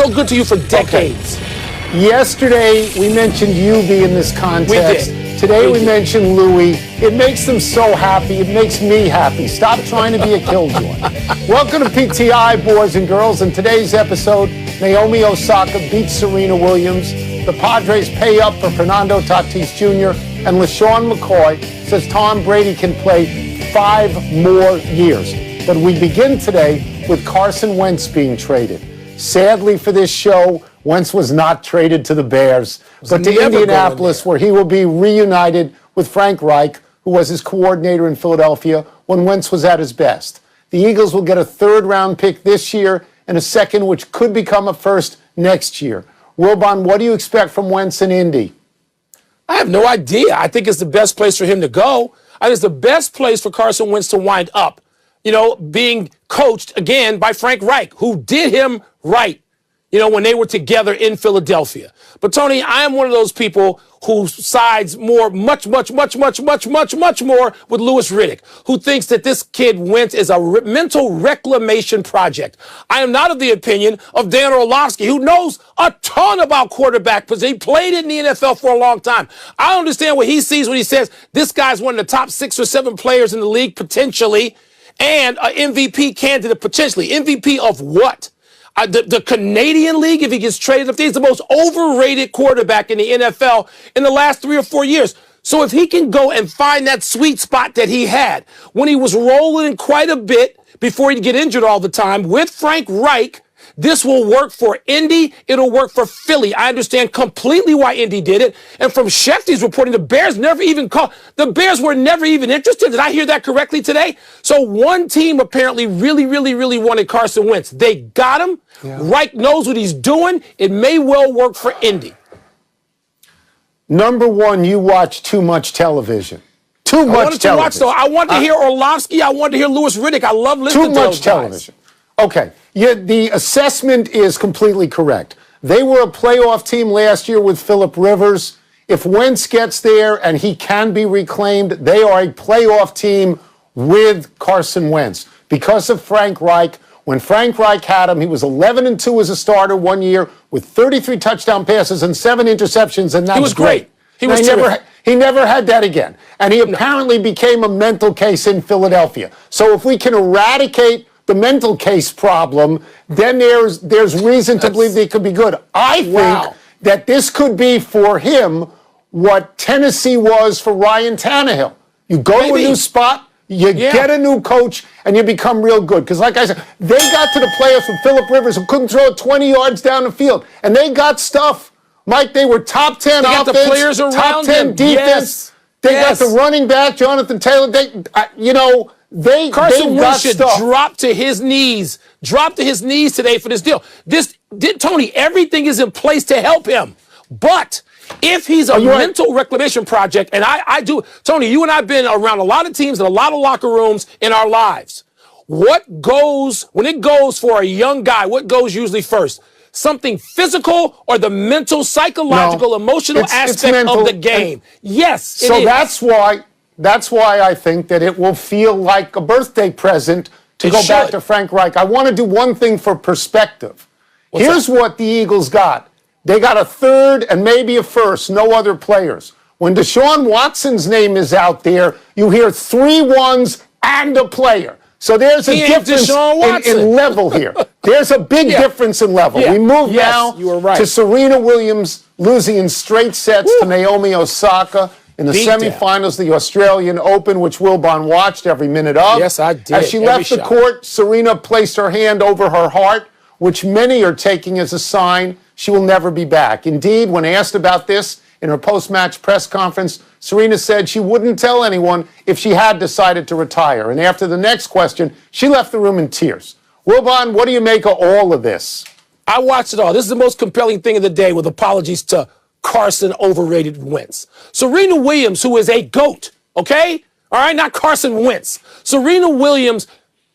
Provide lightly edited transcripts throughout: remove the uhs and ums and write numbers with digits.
so good to you for decades. Okay. Yesterday, we mentioned you being in this contest. We did. Today, we mentioned Louis. It makes them so happy. It makes me happy. Stop trying to be a killjoy. Welcome to PTI, boys and girls. In today's episode, Naomi Osaka beats Serena Williams. The Padres pay up for Fernando Tatis Jr. And LaShawn McCoy says Tom Brady can play 5 more years. But we begin today with Carson Wentz being traded. Sadly for this show, Wentz was not traded to the Bears, but to Indianapolis, where he will be reunited with Frank Reich, who was his coordinator in Philadelphia when Wentz was at his best. The Eagles will get a 3rd-round pick this year and a 2nd, which could become a 1st next year. Wilbon, what do you expect from Wentz in Indy? I have no idea. I think it's the best place for him to go. I think it's the best place for Carson Wentz to wind up, being coached again by Frank Reich, who did him right, when they were together in Philadelphia. But, Tony, I am one of those people who sides much more with Louis Riddick, who thinks that this kid Wentz is a mental reclamation project. I am not of the opinion of Dan Orlovsky, who knows a ton about quarterback because he played it in the NFL for a long time. I understand what he sees when he says this guy's one of the top 6 or 7 players in the league potentially, and an MVP candidate potentially. MVP of what? The Canadian League, if he gets traded, if he's the most overrated quarterback in the NFL in the last 3 or 4 years. So if he can go and find that sweet spot that he had when he was rolling quite a bit before he'd get injured all the time with Frank Reich, this will work for Indy. It'll work for Philly. I understand completely why Indy did it. And from Schefty's reporting, the Bears were never even interested. Did I hear that correctly today? So one team apparently really wanted Carson Wentz. They got him. Yeah. Reich knows what he's doing. It may well work for Indy. Number one, you watch too much television. Too much television. I want to hear Orlovsky. I want to hear Louis Riddick. I love listening to those guys. Too much television. Okay. Yeah, the assessment is completely correct. They were a playoff team last year with Phillip Rivers. If Wentz gets there and he can be reclaimed, they are a playoff team with Carson Wentz. Because of Frank Reich, when Frank Reich had him, he was 11-2 as a starter one year with 33 touchdown passes and 7 interceptions, and that was great. He never had that again. And he apparently became a mental case in Philadelphia. So if we can eradicate the mental case problem, then there's reason to believe they could be good. I think that this could be for him what Tennessee was for Ryan Tannehill. You go to a new spot, you get a new coach, and you become real good. Because like I said, they got to the playoffs with Phillip Rivers, who couldn't throw it 20 yards down the field. And they got stuff. Mike, they were top 10 offense, the players top 10 defense. Yes. They got the running back, Jonathan Taylor. Carson Wentz should drop to his knees today for this deal. Tony, everything is in place to help him. But if he's a mental reclamation project, and I do, Tony, you and I have been around a lot of teams and a lot of locker rooms in our lives. When it goes for a young guy, what goes usually first? Something physical or the mental, psychological, emotional aspect of the game? Yes, so that's why I think that it will feel like a birthday present to go back to Frank Reich. I want to do one thing for perspective. Here's what the Eagles got. They got a 3rd and maybe a 1st, no other players. When Deshaun Watson's name is out there, you hear 3 1s and a player. So there's a difference in level here. There's a big difference in level. We move now to Serena Williams losing in straight sets to Naomi Osaka in the semifinals of the Australian Open, which Wilbon watched every minute of. Yes, I did. As she left the court, Serena placed her hand over her heart, which many are taking as a sign she will never be back. Indeed, when asked about this in her post-match press conference, Serena said she wouldn't tell anyone if she had decided to retire. And after the next question, she left the room in tears. Wilbon, what do you make of all of this? I watched it all. This is the most compelling thing of the day, with apologies to Carson overrated Wentz. Serena Williams, who is a GOAT, okay? All right, not Carson Wentz. Serena Williams,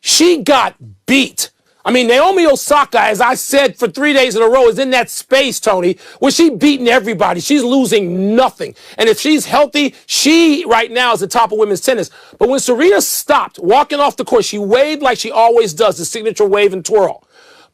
she got beat. I mean, Naomi Osaka, as I said for 3 days in a row, is in that space, Tony, where she's beating everybody. She's losing nothing. And if she's healthy, she right now is the top of women's tennis. But when Serena stopped walking off the court, she waved like she always does, the signature wave and twirl.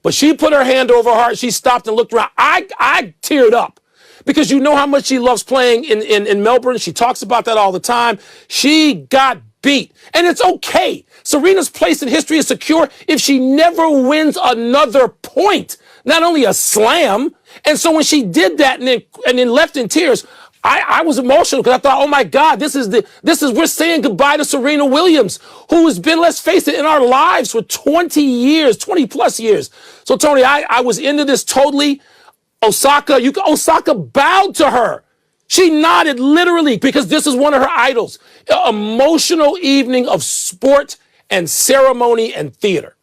But she put her hand over her heart. She stopped and looked around. I teared up because you know how much she loves playing in Melbourne. She talks about that all the time. She got beat. And it's okay. Serena's place in history is secure if she never wins another point, not only a slam. And so when she did that and then left in tears, I was emotional because I thought, oh my God, we're saying goodbye to Serena Williams, who has been, let's face it, in our lives for 20 plus years. So Tony, I was into this totally. Osaka bowed to her. She nodded literally because this is one of her idols. An emotional evening of sport and ceremony and theater.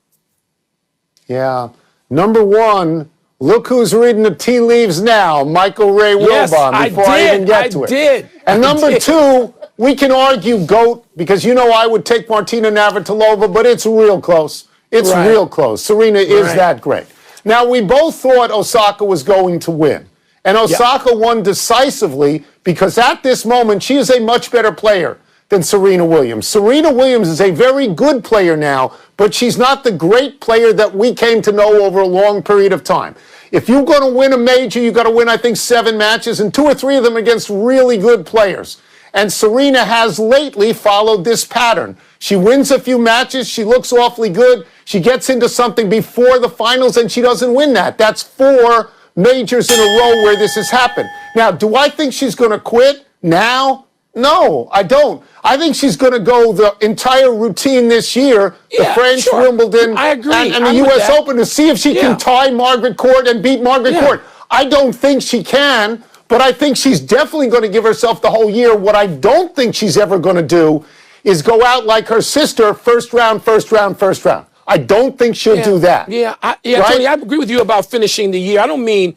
Yeah. Number one, look who's reading the tea leaves now, Michael Ray Wilbon, before I even get to it. And number two, we can argue GOAT because I would take Martina Navratilova, but it's real close. It's real close. Serena is that great. Now, we both thought Osaka was going to win. And Osaka won decisively because at this moment, she is a much better player than Serena Williams. Serena Williams is a very good player now, but she's not the great player that we came to know over a long period of time. If you're going to win a major, you've got to win, I think, 7 matches, and 2 or 3 of them against really good players. And Serena has lately followed this pattern. She wins a few matches, she looks awfully good, she gets into something before the finals, and she doesn't win that. That's 4 majors in a row where this has happened. Now, do I think she's going to quit now? No, I don't. I think she's going to go the entire routine this year, the French, Wimbledon, I agree. and the U.S. Open to see if she can tie Margaret Court and beat Margaret Court. I don't think she can, but I think she's definitely going to give herself the whole year. What I don't think she's ever going to do is go out like her sister, first round, first round, first round. I don't think she'll do that. Right? Tony, I agree with you about finishing the year. I don't mean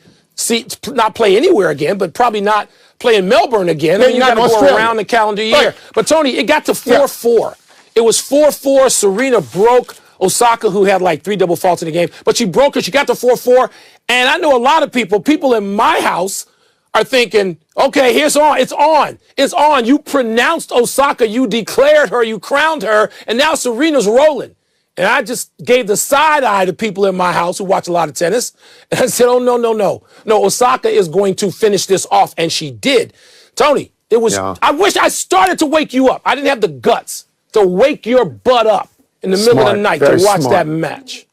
not play anywhere again, but probably not play in Melbourne again. I mean, you got to go around the calendar year. Right. But Tony, it got to 4-4. It was 4-4. Serena broke Osaka, who had like 3 double faults in the game, but she broke it. She got to 4-4. And I know a lot of people in my house are thinking, okay, it's on. You pronounced Osaka, you declared her, you crowned her, and now Serena's rolling. And I just gave the side eye to people in my house who watch a lot of tennis. And I said, oh, no. No, Osaka is going to finish this off. And she did. Tony, I wish I started to wake you up. I didn't have the guts to wake your butt up in the middle of the night to watch that match.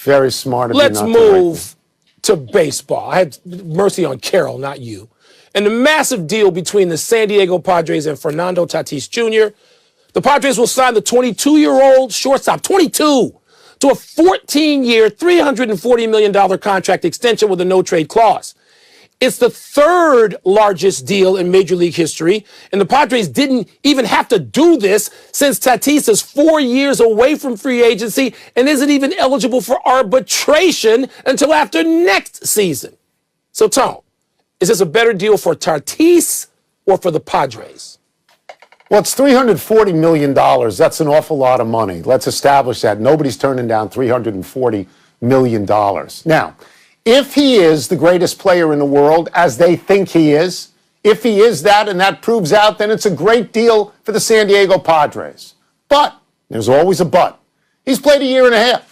Very smart of you. Let's move to baseball. I had mercy on Carol, not you. And the massive deal between the San Diego Padres and Fernando Tatis Jr., the Padres will sign the 22-year-old shortstop, 22, to a 14-year, $340 million contract extension with a no-trade clause. It's the 3rd largest deal in Major League history, and the Padres didn't even have to do this since Tatis is 4 years away from free agency and isn't even eligible for arbitration until after next season. So, Tom, is this a better deal for Tatis or for the Padres? Well, it's $340 million. That's an awful lot of money. Let's establish that. Nobody's turning down $340 million. Now, if he is the greatest player in the world, as they think he is, if he is that and that proves out, then it's a great deal for the San Diego Padres. But, there's always a but. He's played 1.5 years.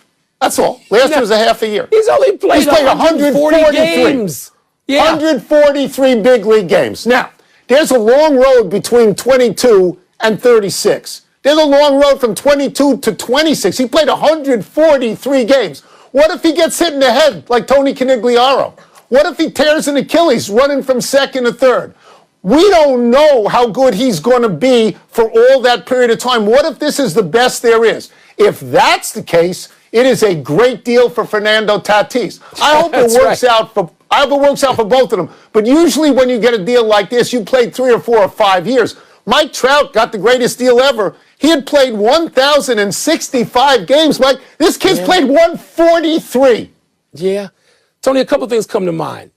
That's all. Last year was a half a year. He's only played 140 games. 143 big league games. Now, there's a long road between 22 and 36. There's a long road from 22 to 26. He played 143 games. What if he gets hit in the head like Tony Canigliaro? What if he tears an Achilles running from second to third? We don't know how good he's going to be for all that period of time. What if this is the best there is? If that's the case, it is a great deal for Fernando Tatis. I hope it works out for both of them. But usually when you get a deal like this, you played 3 or 4 or 5 years. Mike Trout got the greatest deal ever. He had played 1,065 games, Mike. This kid's played 143. Yeah. Tony, a couple things come to mind.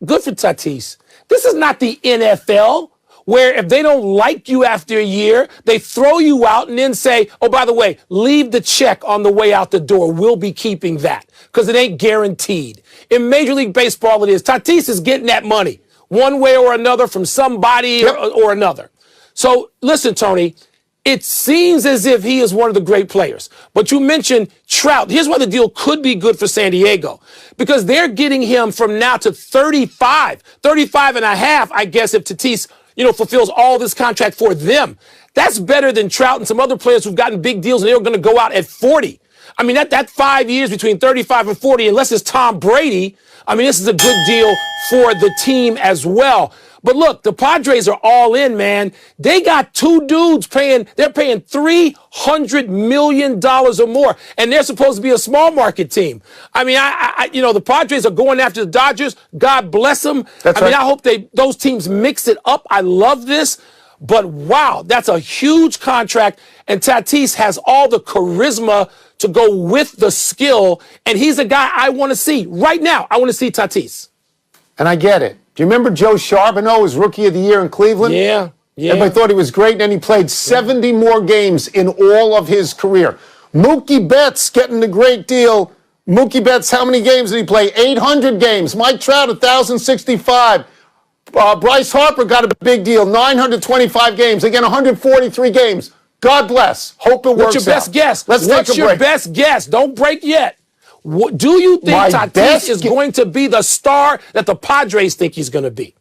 Good for Tatis. This is not the NFL where if they don't like you after a year, they throw you out and then say, oh, by the way, leave the check on the way out the door. We'll be keeping that because it ain't guaranteed. In Major League Baseball, it is. Tatis is getting that money one way or another from somebody or another. So listen, Tony, It seems as if he is one of the great players. But you mentioned Trout. Here's why the deal could be good for San Diego. Because they're getting him from now to 35 and a half, I guess, if Tatis, fulfills all this contract for them. That's better than Trout and some other players who've gotten big deals and they're going to go out at 40. I mean, that 5 years between 35 and 40, unless it's Tom Brady, I mean, this is a good deal for the team as well. But look, the Padres are all in, man. They got two dudes they're paying $300 million or more, and they're supposed to be a small market team. I mean, the Padres are going after the Dodgers. God bless them. That's right. I hope those teams mix it up. I love this. But wow, that's a huge contract, and Tatis has all the charisma to go with the skill, and he's a guy I want to see. Right now, I want to see Tatis. And I get it. Do you remember Joe Charbonneau, his Rookie of the Year in Cleveland? Yeah. Everybody thought he was great, and then he played 70 more games in all of his career. Mookie Betts getting the great deal. Mookie Betts, how many games did he play? 800 games. Mike Trout, 1,065. Bryce Harper got a big deal, 925 games. Again, 143 games. God bless. Hope it works out. What's your best guess? Let's take a break. What's your best guess? Don't break yet. Do you think Tatis is going to be the star that the Padres think he's going to be?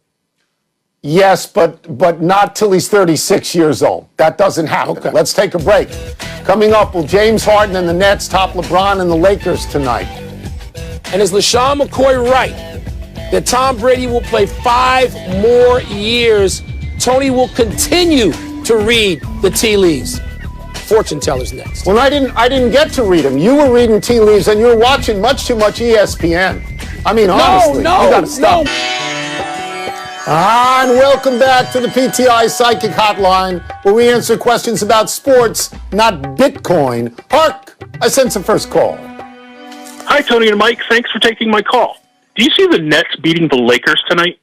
Yes, but not till he's 36 years old. That doesn't happen. Okay. Let's take a break. Coming up, will James Harden and the Nets top LeBron and the Lakers tonight? And is LaShawn McCoy right that Tom Brady will play 5 more years? Tony will continue to read the tea leaves. Fortune tellers next. Well, I didn't get to read them. You were reading tea leaves and you were watching much too much ESPN. I mean, honestly, you gotta stop. And welcome back to the PTI Psychic Hotline, where we answer questions about sports, not Bitcoin. Hark, I sense the first call. Hi, Tony and Mike. Thanks for taking my call. Do you see the Nets beating the Lakers tonight?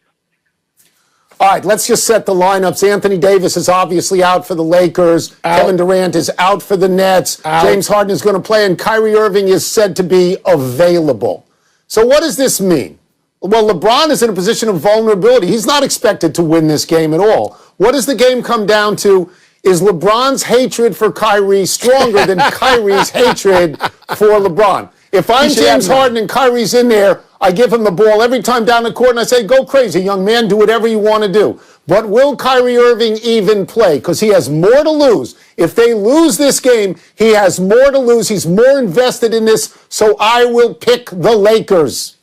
All right, let's just set the lineups. Anthony Davis is obviously out for the Lakers. Out. Kevin Durant is out for the Nets. Out. James Harden is going to play, and Kyrie Irving is said to be available. So what does this mean? Well, LeBron is in a position of vulnerability. He's not expected to win this game at all. What does the game come down to? Is LeBron's hatred for Kyrie stronger than Kyrie's hatred for LeBron? If I'm James Harden and Kyrie's in there, I give him the ball every time down the court and I say, go crazy, young man, do whatever you want to do. But will Kyrie Irving even play? Because he has more to lose. If they lose this game, he has more to lose. He's more invested in this, so I will pick the Lakers.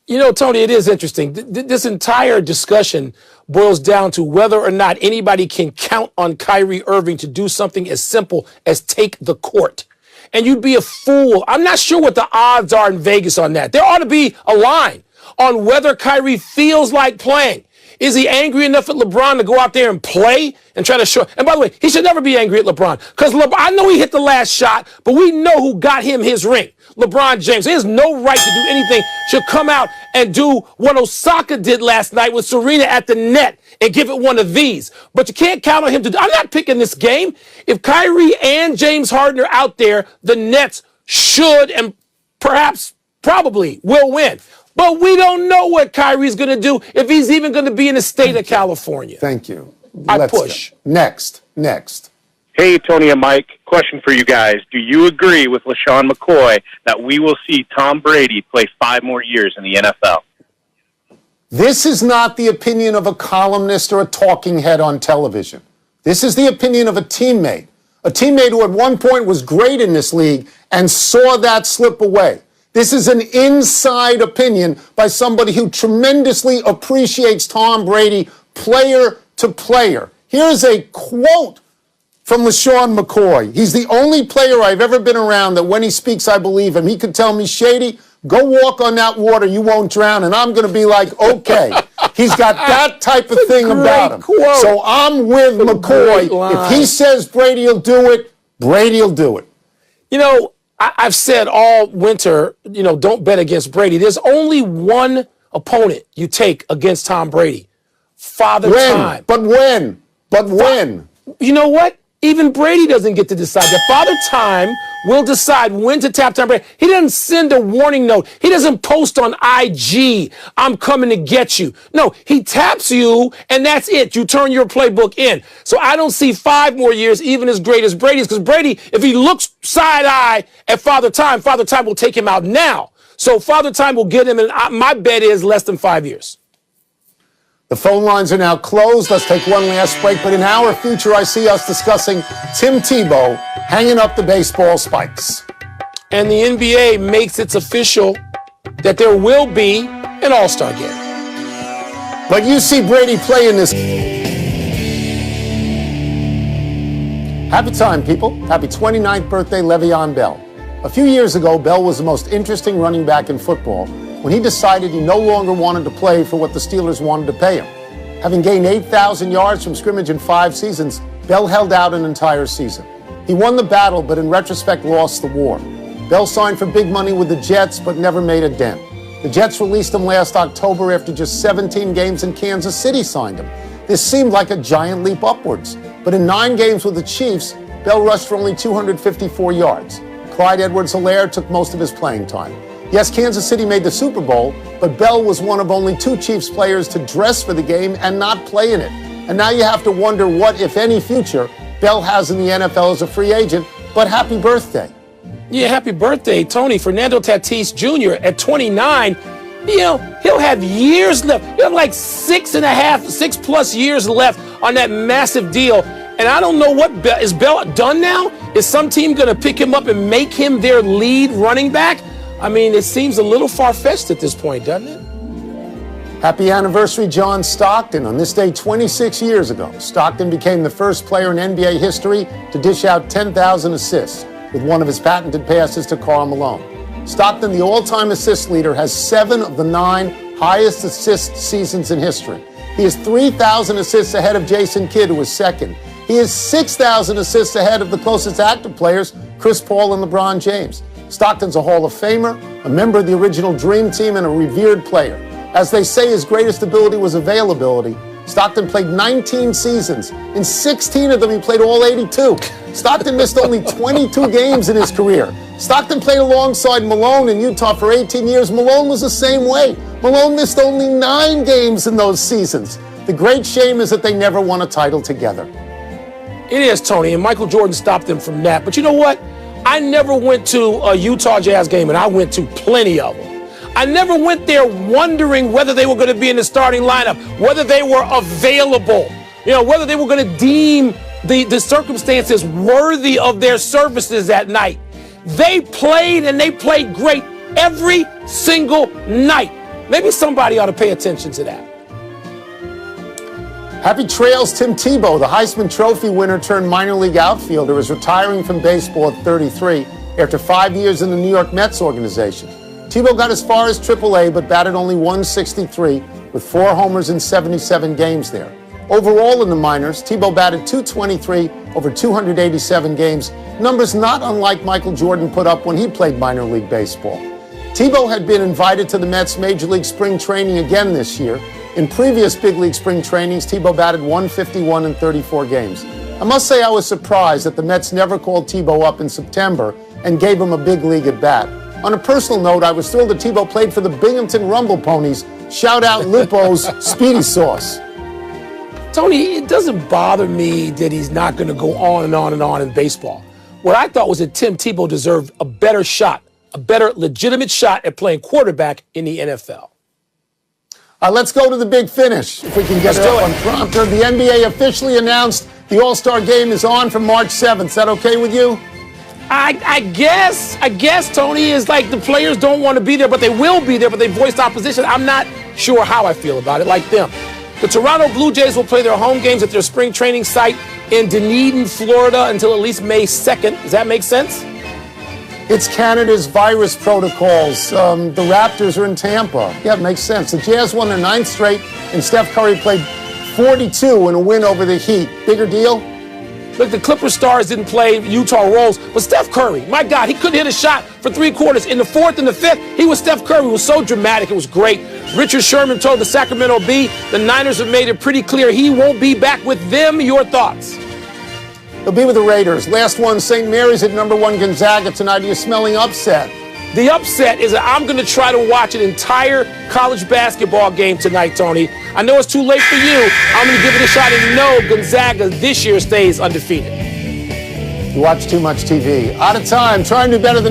You know, Tony, it is interesting. This entire discussion boils down to whether or not anybody can count on Kyrie Irving to do something as simple as take the court. And you'd be a fool. I'm not sure what the odds are in Vegas on that. There ought to be a line on whether Kyrie feels like playing. Is he angry enough at LeBron to go out there and play and try to show? And by the way, he should never be angry at LeBron because I know he hit the last shot, but we know who got him his ring. LeBron James. He has no right to do anything. Should come out and do what Osaka did last night with Serena at the net and give it one of these. But you can't count on him to do. I'm not picking this game. If Kyrie and James Harden are out there, the Nets should and probably will win. But we don't know what Kyrie's going to do if he's even going to be in the state of California. Thank you. I push. Go. Next. Hey, Tony and Mike. Question for you guys. Do you agree with LaShawn McCoy that we will see Tom Brady play 5 more years in the NFL? This is not the opinion of a columnist or a talking head on television. This is the opinion of a teammate who at one point was great in this league and saw that slip away. This is an inside opinion by somebody who tremendously appreciates Tom Brady, player to player. Here's a quote from LaShawn McCoy. He's the only player I've ever been around that when he speaks, I believe him. He could tell me, Shady, go walk on that water, you won't drown. And I'm going to be like, okay. He's got that type of thing about him. Quote. So I'm with McCoy. If he says Brady will do it, Brady will do it. You know, I've said all winter, don't bet against Brady. There's only one opponent you take against Tom Brady. Father Time. But when? You know what? Even Brady doesn't get to decide. The Father Time will decide when to tap Tom Brady. He doesn't send a warning note. He doesn't post on IG, I'm coming to get you. No, he taps you, and that's it. You turn your playbook in. So I don't see 5 more years even as great as Brady's, because Brady, if he looks side-eye at Father Time will take him out now. So Father Time will get him, and my bet is less than 5 years. The phone lines are now closed. Let's take one last break. But in our future, I see us discussing Tim Tebow hanging up the baseball spikes. And the NBA makes it official that there will be an All-Star game. But you see Brady playing this. Happy time, people. Happy 29th birthday, Le'Veon Bell. A few years ago, Bell was the most interesting running back in football when he decided he no longer wanted to play for what the Steelers wanted to pay him. Having gained 8,000 yards from scrimmage in 5 seasons, Bell held out an entire season. He won the battle, but in retrospect lost the war. Bell signed for big money with the Jets, but never made a dent. The Jets released him last October after just 17 games, and Kansas City signed him. This seemed like a giant leap upwards. But in 9 games with the Chiefs, Bell rushed for only 254 yards. Clyde Edwards-Helaire took most of his playing time. Yes, Kansas City made the Super Bowl, but Bell was one of only 2 Chiefs players to dress for the game and not play in it. And now you have to wonder what, if any, future Bell has in the NFL as a free agent. But happy birthday. Yeah, happy birthday, Tony. Fernando Tatis Jr. at 29, he'll have years left. He'll have like 6+ years left on that massive deal. And I don't know is Bell done now? Is some team going to pick him up and make him their lead running back? I mean, it seems a little far-fetched at this point, doesn't it? Happy anniversary, John Stockton. On this day 26 years ago, Stockton became the first player in NBA history to dish out 10,000 assists with one of his patented passes to Karl Malone. Stockton, the all-time assist leader, has 7 of the 9 highest assist seasons in history. He is 3,000 assists ahead of Jason Kidd, who is second. He is 6,000 assists ahead of the closest active players, Chris Paul and LeBron James. Stockton's a Hall of Famer, a member of the original Dream Team, and a revered player. As they say, his greatest ability was availability. Stockton played 19 seasons. In 16 of them, he played all 82. Stockton missed only 22 games in his career. Stockton played alongside Malone in Utah for 18 years. Malone was the same way. Malone missed only 9 games in those seasons. The great shame is that they never won a title together. It is, Tony, and Michael Jordan stopped them from that. But you know what? I never went to a Utah Jazz game, and I went to plenty of them. I never went there wondering whether they were going to be in the starting lineup, whether they were available, whether they were going to deem the circumstances worthy of their services that night. They played, and they played great every single night. Maybe somebody ought to pay attention to that. Happy trails, Tim Tebow, the Heisman Trophy winner turned minor league outfielder, is retiring from baseball at 33 after 5 years in the New York Mets organization. Tebow got as far as AAA, but batted only .163 with 4 homers in 77 games there. Overall in the minors, Tebow batted .223 over 287 games, numbers not unlike Michael Jordan put up when he played minor league baseball. Tebow had been invited to the Mets Major League Spring Training again this year. In previous big league spring trainings, Tebow batted .151 in 34 games. I must say I was surprised that the Mets never called Tebow up in September and gave him a big league at bat. On a personal note, I was thrilled that Tebow played for the Binghamton Rumble Ponies. Shout out Lupo's Speedy Sauce. Tony, it doesn't bother me that he's not going to go on and on and on in baseball. What I thought was that Tim Tebow deserved a better shot, a better legitimate shot at playing quarterback in the NFL. Let's go to the big finish, if we can get it up on prompter. The NBA officially announced the All-Star Game is on from March 7th. Is that okay with you? I guess, Tony, is like the players don't want to be there, but they will be there, but they voiced opposition. I'm not sure how I feel about it, like them. The Toronto Blue Jays will play their home games at their spring training site in Dunedin, Florida, until at least May 2nd. Does that make sense? It's Canada's virus protocols. The Raptors are in Tampa. Yeah, it makes sense. The Jazz won their 9th straight, and Steph Curry played 42 in a win over the Heat. Bigger deal? Look, the Clipper stars didn't play Utah Rolls, but Steph Curry, my God, he couldn't hit a shot for 3 quarters. In the 4th and the 5th, he was Steph Curry. It was so dramatic. It was great. Richard Sherman told the Sacramento Bee the Niners have made it pretty clear he won't be back with them. Your thoughts? He'll be with the Raiders. Last one, St. Mary's at #1 Gonzaga tonight. Are you smelling upset? The upset is that I'm going to try to watch an entire college basketball game tonight, Tony. I know it's too late for you. I'm going to give it a shot and know Gonzaga this year stays undefeated. You watch too much TV. Out of time. Try and do better than